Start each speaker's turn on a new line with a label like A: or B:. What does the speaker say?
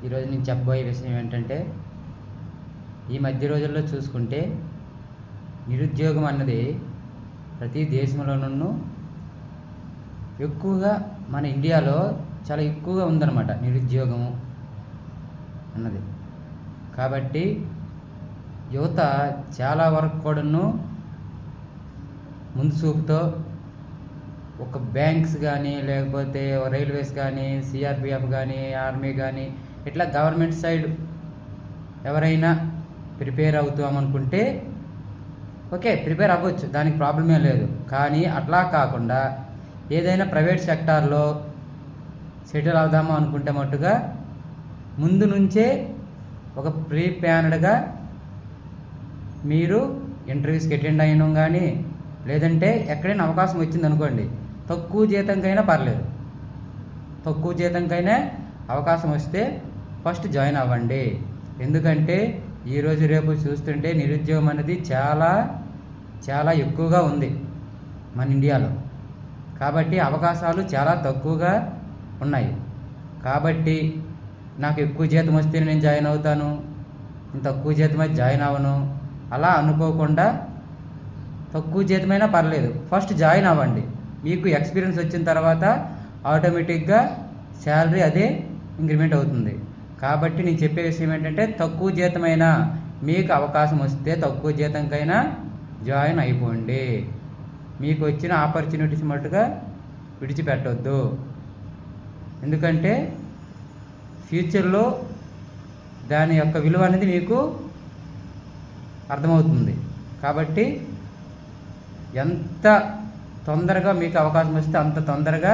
A: ఈరోజు నేను చెప్పబోయే విషయం ఏంటంటే, ఈ మధ్య రోజుల్లో చూసుకుంటే నిరుద్యోగం అన్నది ప్రతి దేశంలోనూ ఎక్కువగా మన ఇండియాలో చాలా ఎక్కువగా ఉందన్నమాట నిరుద్యోగము అన్నది. కాబట్టి యువత చాలా వరకు కూడాను ముందు చూపుతో ఒక బ్యాంక్స్ కానీ, లేకపోతే రైల్వేస్ కానీ, సిఆర్పిఎఫ్ కానీ, ఆర్మీ కానీ, ఇట్లా గవర్నమెంట్ సైడ్ ఎవరైనా ప్రిపేర్ అవుతామనుకుంటే ఓకే, ప్రిపేర్ అవ్వచ్చు, దానికి ప్రాబ్లమే లేదు. కానీ అట్లా కాకుండా ఏదైనా ప్రైవేట్ సెక్టార్లో సెటిల్ అవుదామా అనుకుంటే మట్టుగా ముందు నుంచే ఒక ప్రీ ప్లాన్డ్గా మీరు ఇంటర్వ్యూస్కి అటెండ్ అయినాం కానీ, లేదంటే ఎక్కడైనా అవకాశం వచ్చింది అనుకోండి, తక్కువ జీతంకైనా పర్లేదు, తక్కువ జీతంకైనా అవకాశం వస్తే ఫస్ట్ జాయిన్ అవ్వండి. ఎందుకంటే ఈరోజు రేపు చూస్తుంటే నిరుద్యోగం అనేది చాలా చాలా ఎక్కువగా ఉంది మన ఇండియాలో. కాబట్టి అవకాశాలు చాలా తక్కువగా ఉన్నాయి. కాబట్టి నాకు ఎక్కువ జీతం వస్తే నేను జాయిన్ అవుతాను, తక్కువ జీతం అయితే జాయిన్ అవ్వను అలా అనుకోకుండా తక్కువ జీతమైనా పర్లేదు, ఫస్ట్ జాయిన్ అవ్వండి. మీకు ఎక్స్పీరియన్స్ వచ్చిన తర్వాత ఆటోమేటిక్గా శాలరీ అదే ఇంక్రిమెంట్ అవుతుంది. కాబట్టి నేను చెప్పే విషయం ఏంటంటే, తక్కువ జీతమైనా మీకు అవకాశం వస్తే తక్కువ జీతంకైనా జాయిన్ అయిపోండి. మీకు వచ్చిన ఆపర్చునిటీస్ మట్టుగా విడిచిపెట్టొద్దు. ఎందుకంటే ఫ్యూచర్లో దాని యొక్క విలువ అనేది మీకు అర్థమవుతుంది. కాబట్టి ఎంత తొందరగా మీకు అవకాశం వస్తే అంత తొందరగా